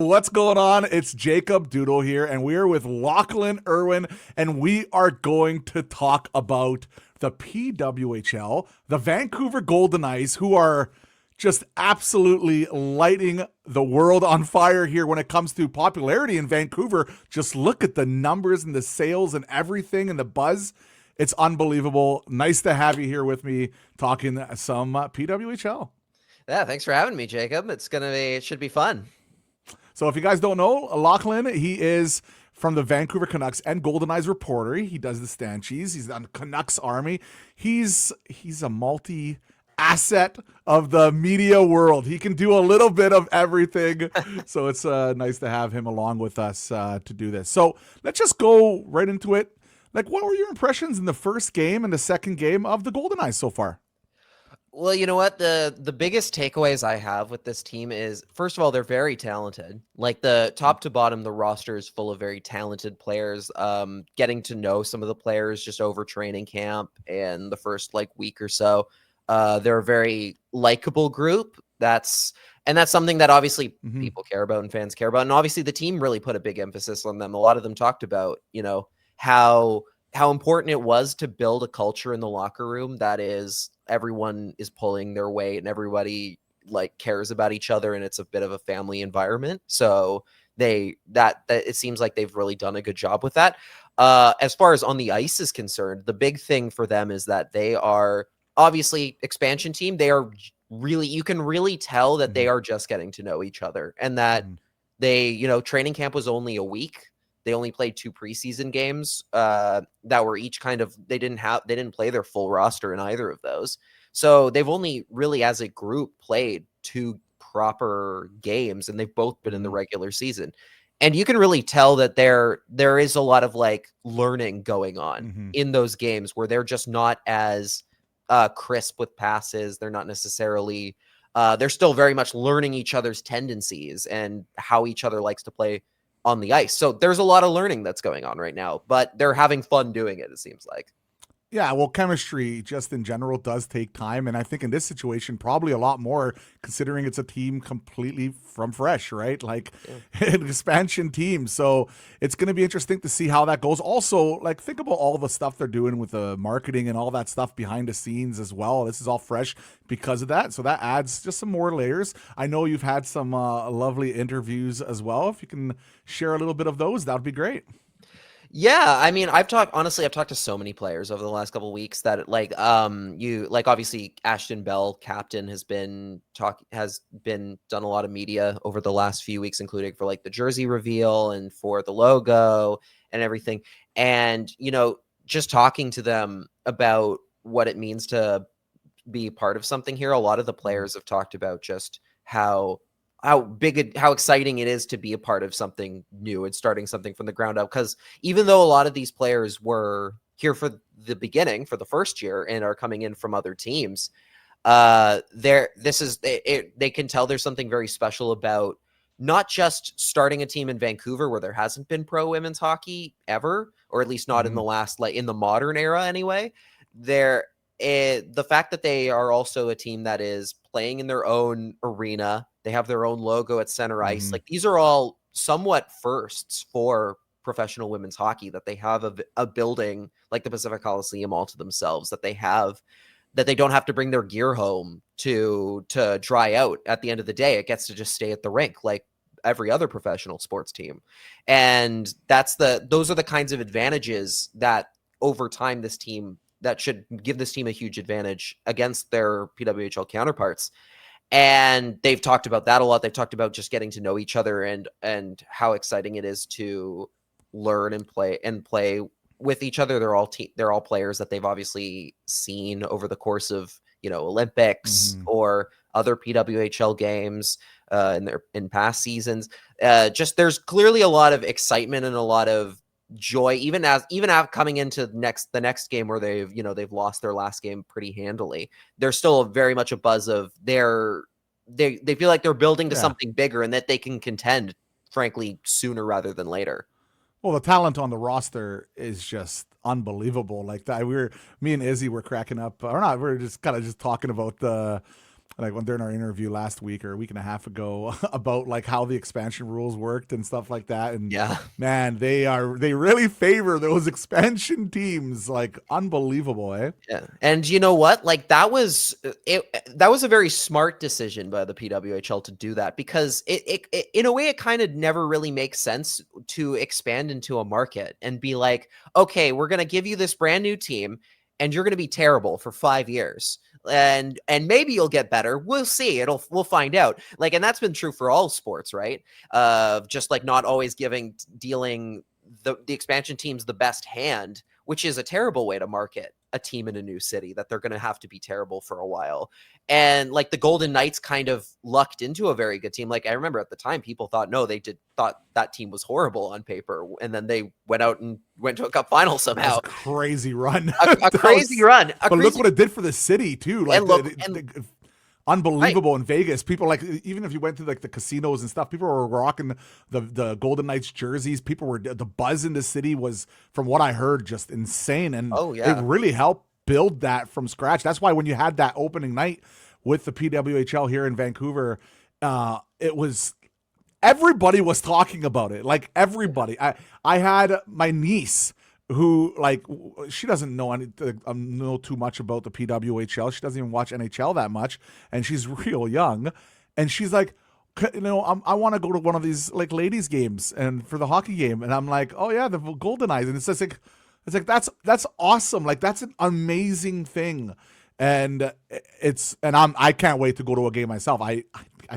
What's going on? It's Jacob Doodle here, and we are with Lachlan Irvine, and we are going to talk about the PWHL, the Vancouver Goldeneyes, who are just absolutely lighting the world on fire here when it comes to popularity in Vancouver. Just look at the numbers and the sales and everything and the buzz. It's unbelievable. Nice to have you here with me talking some PWHL. Yeah, thanks for having me, Jacob. It should be fun. So if you guys don't know, Lachlan, he is from the Vancouver Canucks and Goldeneyes reporter. He does the Stanchies. He's on Canucks Army. He's a multi asset of the media world. He can do a little bit of everything. So it's nice to have him along with us to do this. So let's just go right into it. Like, what were your impressions in the first game and the second game of the Goldeneyes so far? Well, you know what? The biggest takeaways I have with this team is, first of all, they're very talented. Like the top to bottom, the roster is full of very talented players. Getting to know some of the players just over training camp and the first week or so. They're a very likable group. That's something that obviously people care about and fans care about. And obviously the team really put a big emphasis on them. A lot of them talked about, how important it was to build a culture in the locker room that is everyone is pulling their weight and everybody cares about each other, and it's a bit of a family environment. So that it seems like they've really done a good job with that. As far as on the ice is concerned, the big thing for them is that they are obviously expansion team. They are really, you can really tell that they are just getting to know each other, and that training camp was only a week. They only played 2 preseason games that were each they didn't play their full roster in either of those. So they've only really as a group played 2 proper games, and they've both been in the regular season. And you can really tell that there is a lot of learning going on in those games where they're just not as crisp with passes. They're not necessarily they're still very much learning each other's tendencies and how each other likes to play on the ice. So there's a lot of learning that's going on right now, but they're having fun doing it seems like. Yeah, well, chemistry just in general does take time. And I think in this situation, probably a lot more considering it's a team completely from fresh, right? An expansion team. So it's going to be interesting to see how that goes. Also, think about all the stuff they're doing with the marketing and all that stuff behind the scenes as well. This is all fresh because of that. So that adds just some more layers. I know you've had some lovely interviews as well. If you can share a little bit of those, that would be great. Yeah, I mean, I've talked to so many players over the last couple of weeks that obviously Ashton Bell, captain, has been done a lot of media over the last few weeks, including for the jersey reveal and for the logo and everything. And, just talking to them about what it means to be part of something here. A lot of the players have talked about just how exciting it is to be a part of something new and starting something from the ground up. Because even though a lot of these players were here for the beginning, for the first year, and are coming in from other teams, they can tell there's something very special about not just starting a team in Vancouver where there hasn't been pro women's hockey ever, or at least not in the last, in the modern era anyway. The fact that they are also a team that is playing in their own arena, they have their own logo at center ice. These are all somewhat firsts for professional women's hockey, that they have a building like the Pacific Coliseum all to themselves, that they don't have to bring their gear home to dry out. At the end of the day, it gets to just stay at the rink like every other professional sports team. And those are the kinds of advantages that over time that should give this team a huge advantage against their PWHL counterparts. And they've talked about that a lot. They've talked about just getting to know each other and how exciting it is to learn and play with each other. They're all players that they've obviously seen over the course of, Olympics or other PWHL games in past seasons. Just there's clearly a lot of excitement and a lot of joy, even coming into the next game where they've lost their last game pretty handily. There's still very much a buzz of they feel like they're building to something bigger, and that they can contend, frankly, sooner rather than later. Well, the talent on the roster is just unbelievable. Me and Izzy were cracking up, or not. We are just kind of just talking about like when during our interview last week or a week and a half ago about like how the expansion rules worked and stuff like that. And Yeah. man, they really favor those expansion teams. Like unbelievable, eh? Yeah. And you know what? Like that was a very smart decision by the PWHL to do that, because it in a way it kind of never really makes sense to expand into a market and be like, okay, we're going to give you this brand new team and you're going to be terrible for 5 years. And maybe you'll get better. We'll see. We'll find out. Like, and that's been true for all sports, right? Just like not always dealing the expansion teams the best hand, which is a terrible way to market a team in a new city, that they're going to have to be terrible for a while. And like the Golden Knights kind of lucked into a very good team. Like I remember at the time people thought that team was horrible on paper. And then they went out and went to a cup final somehow. A crazy run. A crazy run. But look what it did for the city too. Like unbelievable right. in Vegas. People like, even if you went to like the casinos and stuff, people were rocking the Golden Knights jerseys. People were, the buzz in the city was, from what I heard, just insane. And it really helped build that from scratch. That's why when you had that opening night with the PWHL here in Vancouver, it was, everybody was talking about it. Like everybody. I had my niece who, like, she doesn't know too much about the PWHL. She doesn't even watch NHL that much, and she's real young. And she's like, I want to go to one of these like ladies games and for the hockey game. And I'm like, oh yeah, the Goldeneyes. And it's just like, that's awesome. Like that's an amazing thing. And I can't wait to go to a game myself. I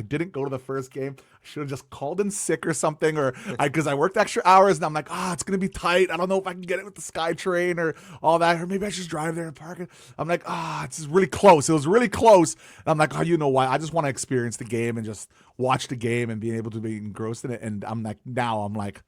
didn't go to the first game. I should have just called in sick or something, because I worked extra hours and I'm like, it's going to be tight. I don't know if I can get it with the SkyTrain or all that, or maybe I should just drive there and park it. I'm like, it's really close. It was really close. And I'm like, you know what? I just want to experience the game and just watch the game and being able to be engrossed in it. And I'm like,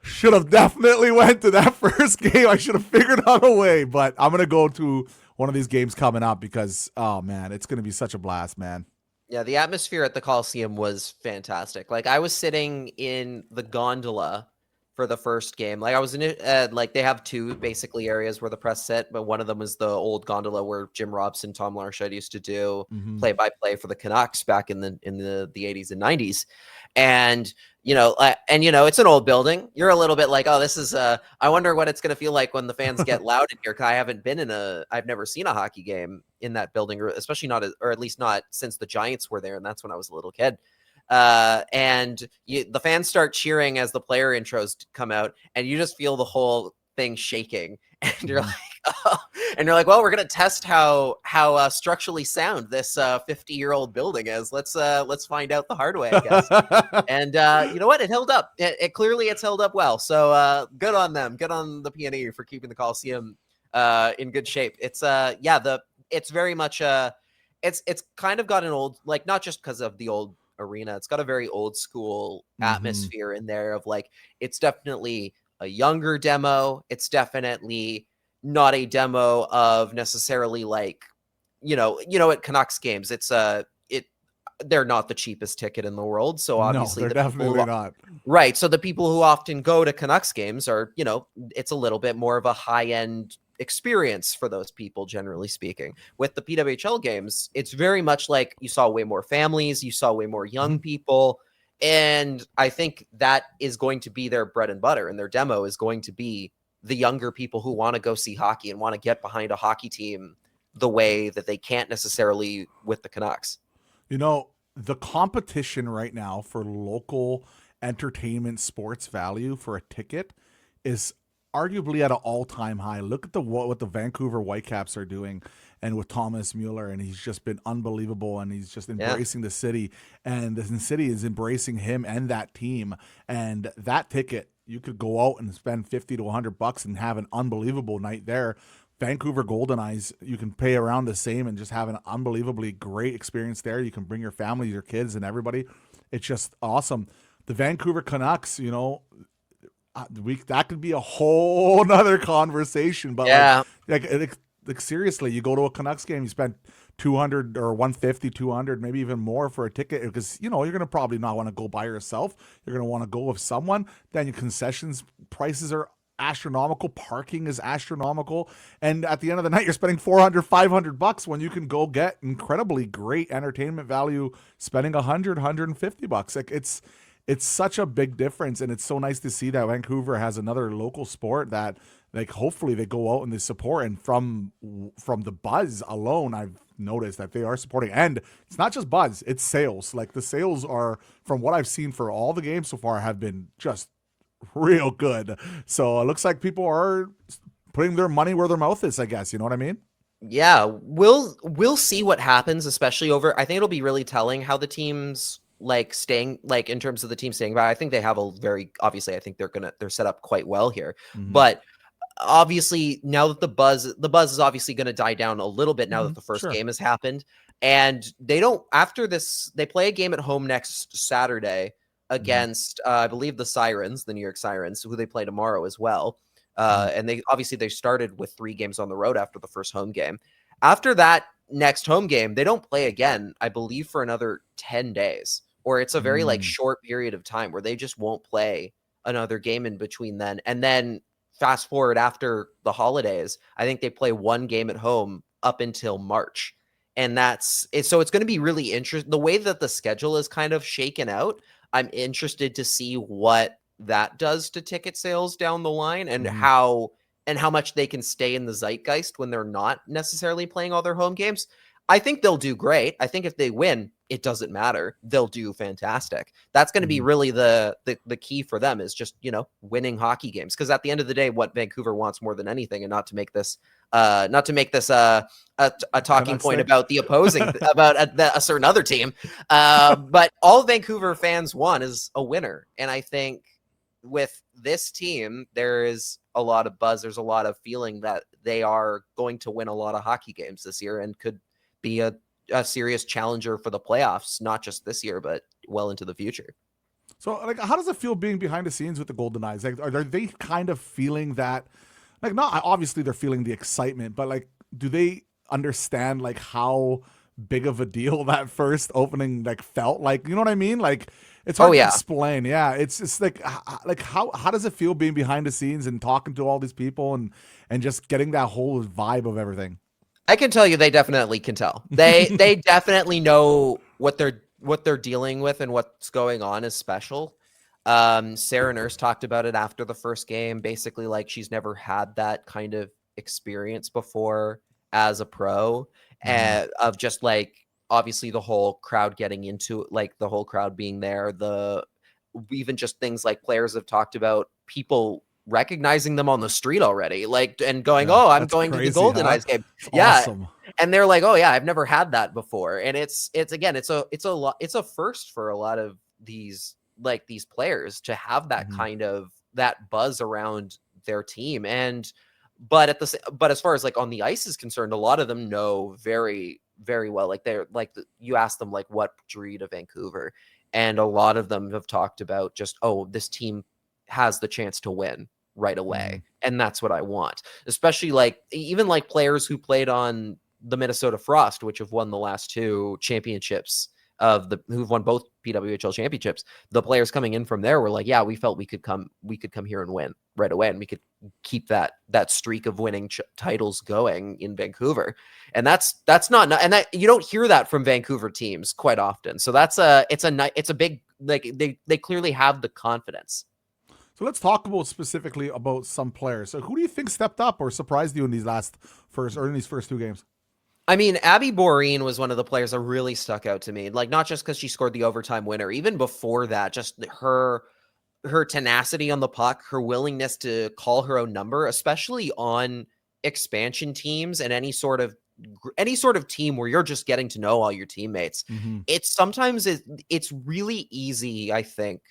should have definitely went to that first game. I should have figured out a way, but I'm going to go to one of these games coming up because, oh man, it's going to be such a blast, man. Yeah, the atmosphere at the Coliseum was fantastic. Like I was sitting in the gondola for the first game. Like I was in it, like they have two basically areas where the press sit, but one of them was the old gondola where Jim Robson, Tom Larshad used to do play-by-play for the Canucks back in the 80s and 90s. And it's an old building. You're a little bit like, this is I wonder what it's going to feel like when the fans get loud in here. 'Cause I've never seen a hockey game in that building, or especially or at least not since the Giants were there. And that's when I was a little kid. And the fans start cheering as the player intros come out, and you just feel the whole thing shaking. And you're like, well, we're gonna test how structurally sound this 50-year-old building is. Let's find out the hard way, I guess. And you know what? It held up. It's held up well. So good on them. Good on the PNE for keeping the Coliseum in good shape. It's it's very much it's kind of got an old, like, not just because of the old arena, it's got a very old school atmosphere in there of like, it's definitely a younger demo. It's definitely not a demo of necessarily like, at Canucks games, they're not the cheapest ticket in the world. So obviously they're definitely not. Right. So the people who often go to Canucks games are, it's a little bit more of a high end experience for those people, generally speaking. With the PWHL games, it's very much like you saw way more families, you saw way more young people. And I think that is going to be their bread and butter, and their demo is going to be the younger people who want to go see hockey and want to get behind a hockey team the way that they can't necessarily with the Canucks. The competition right now for local entertainment sports value for a ticket is arguably at an all-time high. Look at what the Vancouver Whitecaps are doing, and with Thomas Mueller, and he's just been unbelievable, and he's just embracing the city, and the city is embracing him and that team. And that ticket, you could go out and spend $50 to $100 and have an unbelievable night there. Vancouver Goldeneyes, you can pay around the same and just have an unbelievably great experience there. You can bring your family, your kids, and everybody. It's just awesome. The Vancouver Canucks, that could be a whole nother conversation. But like seriously, you go to a Canucks game, you spend $200 or $150, $200, maybe even more for a ticket, because you're gonna probably not want to go by yourself. You're gonna want to go with someone. Then your concessions prices are astronomical. Parking is astronomical. And at the end of the night, you're spending $400-$500 when you can go get incredibly great entertainment value spending $100-$150. Like it's such a big difference, and it's so nice to see that Vancouver has another local sport that, like, hopefully they go out and they support. And from the buzz alone, I've noticed that they are supporting. And it's not just buzz, it's sales. Like, the sales are, from what I've seen for all the games so far, have been just real good. So it looks like people are putting their money where their mouth is, I guess. You know what I mean? Yeah, we'll see what happens, especially over. I think it'll be really telling how the teams like staying, like in terms of the team staying by. I think they have a very, obviously, I think they're set up quite well here. Mm-hmm. But obviously, now that the buzz is obviously going to die down a little bit now that the first game has happened, and they don't, after this, they play a game at home next Saturday against I believe the New York Sirens, who they play tomorrow as well. And they started with 3 games on the road after the first home game. After that next home game, they don't play again, I believe, for another 10 days, or it's a very like short period of time where they just won't play another game in between then. And then fast forward after the holidays, I think they play 1 game at home up until March. And that's it. So it's going to be really interesting. The way that the schedule is kind of shaken out, I'm interested to see what that does to ticket sales down the line, and how much they can stay in the zeitgeist when they're not necessarily playing all their home games. I think they'll do great. I think if they win, it doesn't matter. They'll do fantastic. That's going to be really the key for them, is just, winning hockey games. Because at the end of the day, what Vancouver wants more than anything, and not to make this a talking point about the opposing about a certain other team, but all Vancouver fans want is a winner. And I think with this team, there is a lot of buzz. There's a lot of feeling that they are going to win a lot of hockey games this year and could be a serious challenger for the playoffs, not just this year, but well into the future. So, like, how does it feel being behind the scenes with the Goldeneyes? Like, are they kind of feeling that, like, not obviously they're feeling the excitement, but like, do they understand like how big of a deal that first opening like felt like? You know what I mean? Like, it's hard to explain. Yeah, it's just like how does it feel being behind the scenes and talking to all these people and just getting that whole vibe of everything? I can tell you, they definitely can tell. They definitely know what they're dealing with, and what's going on is special. Sarah Nurse talked about it after the first game, basically like she's never had that kind of experience before as a pro, of just like, obviously the whole crowd getting into, like the whole crowd being there, even just things like players have talked about people recognizing them on the street already, like, and going, I'm going to the Goldeneyes game. Awesome. And they're like, I've never had that before. And it's a first for a lot of these players to have that kind of that buzz around their team. But as far as like on the ice is concerned, a lot of them know very, very well. Like they're like, you ask them like what drew you to Vancouver, and a lot of them have talked about just, this team has the chance to win right away, and that's what I want. Especially like even like players who played on the Minnesota Frost, which have won the last 2 championships who've won both PWHL championships. The players coming in from there were like, we felt we could come here and win right away, and we could keep that streak of winning titles going in Vancouver. And that's not, and that you don't hear that from Vancouver teams quite often. So it's a big, like they clearly have the confidence. So let's talk specifically about some players. So who do you think stepped up or surprised you in these first 2 games? I mean, Abby Boreen was one of the players that really stuck out to me. Like, not just because she scored the overtime winner, even before that, just her tenacity on the puck, her willingness to call her own number, especially on expansion teams and any sort of team where you're just getting to know all your teammates. It's really easy, I think,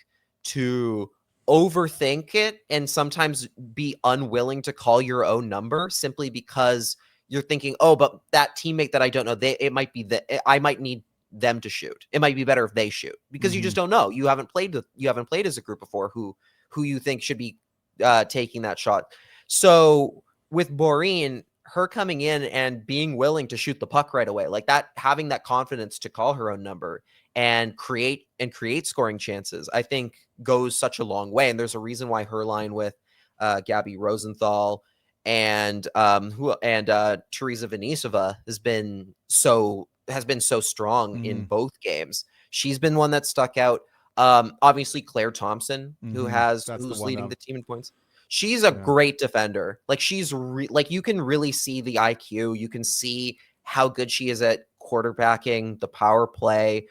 to overthink it and sometimes be unwilling to call your own number simply because you're thinking, but that teammate that I don't know, I might need them to shoot. It might be better if they shoot, because you just don't know. You haven't played as a group before who you think should be taking that shot. So with Boreen, her coming in and being willing to shoot the puck right away, like that, having that confidence to call her own number and create scoring chances, I think goes such a long way. And there's a reason why her line with Gabby Rosenthal, and Teresa Vanisova has been so strong in both games. She's been one that stuck out. Obviously Claire Thompson, who's leading the team in points. She's a great defender. Like she's like you can really see the IQ. You can see how good she is at quarterbacking, the power play.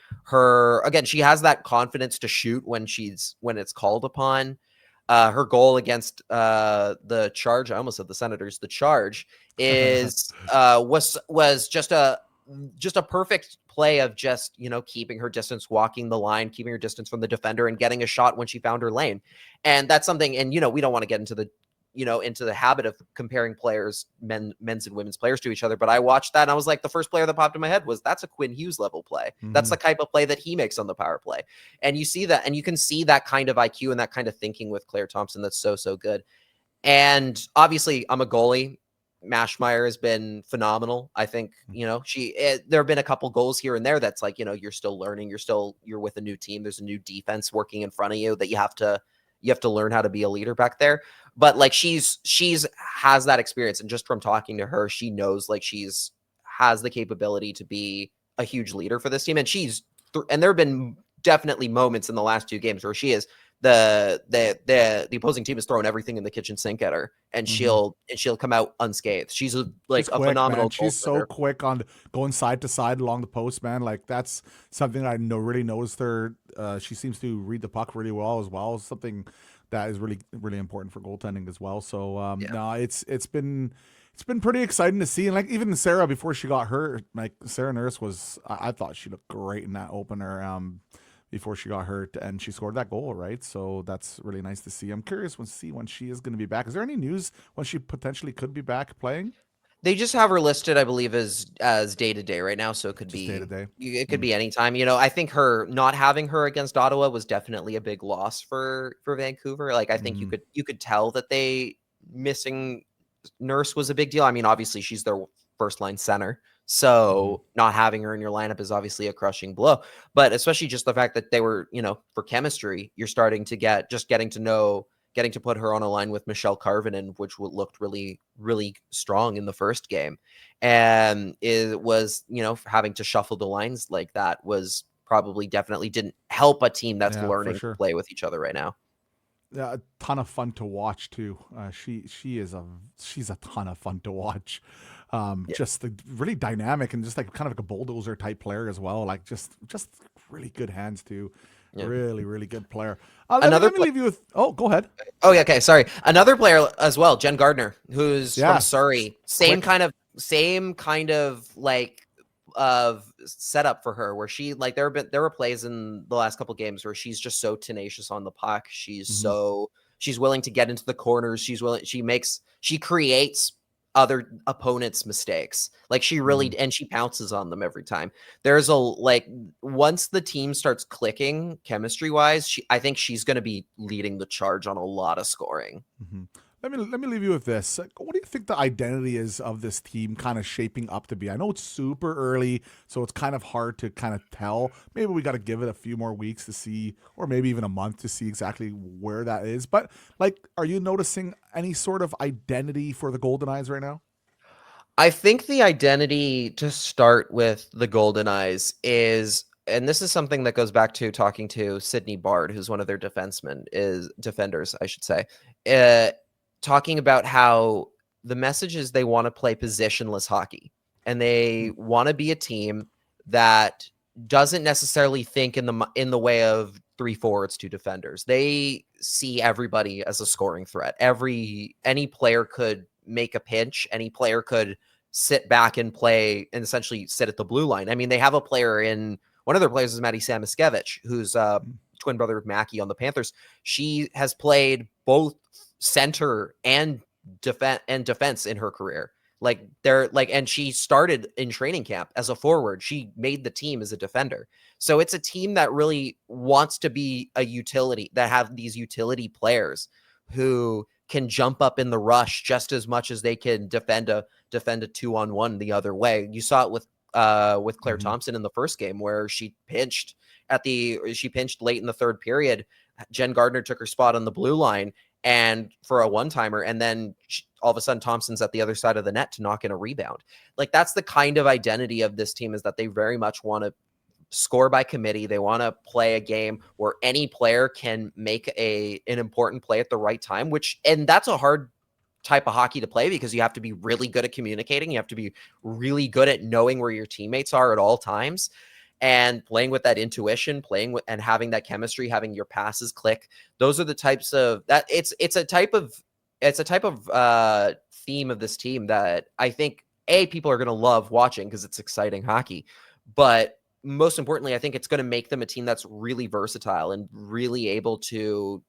She has that confidence to shoot when it's called upon. Her goal against the Charge, I almost said the Senators, the Charge is was just a perfect play of just, keeping her distance, walking the line, keeping her distance from the defender and getting a shot when she found her lane. And that's something, and, we don't want to get into the habit of comparing players, men's and women's players to each other. But I watched that and I was like, the first player that popped in my head was that's a Quinn Hughes level play. That's the type of play that he makes on the power play. And you see that, and you can see that kind of IQ and that kind of thinking with Claire Thompson. That's so, so good. And obviously I'm a goalie. Mashmeyer has been phenomenal. I think, there have been a couple goals here and there that's like, you're still learning. You're with a new team. There's a new defense working in front of you that you have to learn how to be a leader back there. But like she's has that experience. And just from talking to her, she knows like has the capability to be a huge leader for this team. And and there have been definitely moments in the last 2 games where she is the opposing team is throwing everything in the kitchen sink at her, and she'll come out unscathed. She's a phenomenal. Man. She's so quick on going side to side along the post, man. Like that's something I really noticed her. She seems to read the puck really well as well. Something that is really, really important for goaltending as well. So no, it's been pretty exciting to see. And like even Sarah before she got hurt, like Sarah Nurse I thought she looked great in that opener. Before she got hurt, and she scored that goal, right? So that's really nice to see. I'm curious to see when she is going to be back. Is there any news when she potentially could be back playing? They just have her listed, I believe, as day to day right now. So it could be day to day. It could be anytime. I think not having her against Ottawa was definitely a big loss for Vancouver. Like I think you could tell that missing Nurse was a big deal. I mean, obviously she's their first line center. So not having her in your lineup is obviously a crushing blow, but especially just the fact that they were, for chemistry, you're starting to getting to put her on a line with Michelle Karvinen, which looked really, really strong in the first game. And it was, having to shuffle the lines like that was definitely didn't help a team that's learning to play with each other right now. Yeah, a ton of fun to watch too. She's a ton of fun to watch. Just really dynamic and just like kind of like a bulldozer type player as well. Like just really good hands too. Yeah. Really, really good player. Let me leave you with. Oh, go ahead. Oh yeah, okay. Sorry. Another player as well, Jen Gardner, who's from Surrey. Same kind of like of setup for her, where she like there were plays in the last couple games where she's just so tenacious on the puck. She's she's willing to get into the corners. She creates other opponents' mistakes. Like she really and she pounces on them every time. There's once the team starts clicking chemistry wise, I think she's going to be leading the charge on a lot of scoring. Let me leave you with this. What do you think the identity is of this team kind of shaping up to be? I know it's super early, so it's kind of hard to kind of tell. Maybe we got to give it a few more weeks to see, or maybe even a month to see exactly where that is. But like, are you noticing any sort of identity for the Goldeneyes right now? I think the identity to start with the Goldeneyes is, and this is something that goes back to talking to Sydney Bard, who's one of their defenders, I should say. Talking about how the message is they want to play positionless hockey, and they want to be a team that doesn't necessarily think in the way of 3 forwards, 2 defenders. They see everybody as a scoring threat. Any player could make a pinch. Any player could sit back and play and essentially sit at the blue line. I mean, they have a player one of their players is Maddie Samiskevich, who's twin brother of Mackie on the Panthers. She has played both center and defense in her career. And she started in training camp as a forward. She made the team as a defender. So it's a team that really wants to be a utility, that have these utility players who can jump up in the rush just as much as they can defend a 2-on-1 the other way. You saw it with Claire Thompson in the first game, where she pinched late in the third period. Jen Gardner took her spot on the blue line, and for a one-timer, and then all of a sudden Thompson's at the other side of the net to knock in a rebound. Like, that's the kind of identity of this team, is that they very much want to score by committee. They want to play a game where any player can make an important play at the right time, and that's a hard type of hockey to play, because you have to be really good at communicating. You have to be really good at knowing where your teammates are at all times, and playing with that intuition, playing with and having that chemistry, having your passes click. Those are the types of that. It's a type of theme of this team that I think people are going to love watching, because it's exciting hockey, but most importantly, I think it's going to make them a team that's really versatile and really able to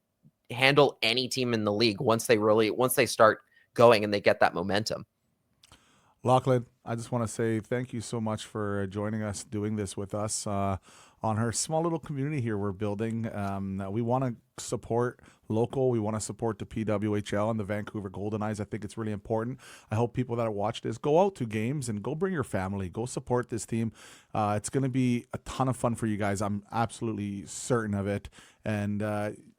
handle any team in the league once they start going and they get that momentum. Lachlan, I just want to say thank you so much for joining us, doing this with us on our small little community here we're building. We want to support local. We want to support the PWHL and the Vancouver Goldeneyes. I think it's really important. I hope people that watch this go out to games and go bring your family. Go support this team. It's going to be a ton of fun for you guys. I'm absolutely certain of it. And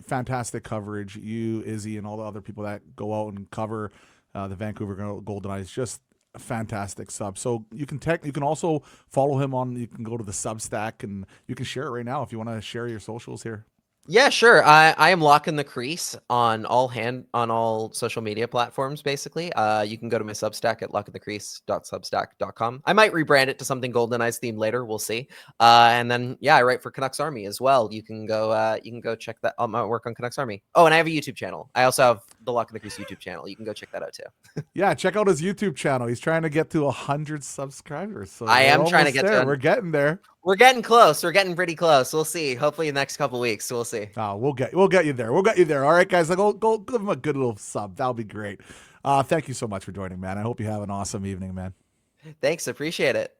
fantastic coverage. You, Izzy, and all the other people that go out and cover the Vancouver Goldeneyes. Just a fantastic sub. So you can also follow him you can go to the Substack, and you can share it right now if you want to share your socials here. Yeah, sure. I am Locking the Crease on all social media platforms, basically. You can go to my Substack at lockingthecrease.substack.com. I might rebrand it to something Goldeneyes themed later. We'll see. And then, yeah, I write for Canucks Army as well. You can go check that out, my work on Canucks Army. Oh, and I have a YouTube channel. I also have the Locking the Crease YouTube channel. You can go check that out too. Yeah, check out his YouTube channel. He's trying to get to 100 subscribers. So I am trying to get there. We're getting there. We're getting close. We're getting pretty close. We'll see. Hopefully in the next couple of weeks. We'll see. We'll get you there. We'll get you there. All right, guys. Go give him a good little sub. That'll be great. Thank you so much for joining, man. I hope you have an awesome evening, man. Thanks. Appreciate it.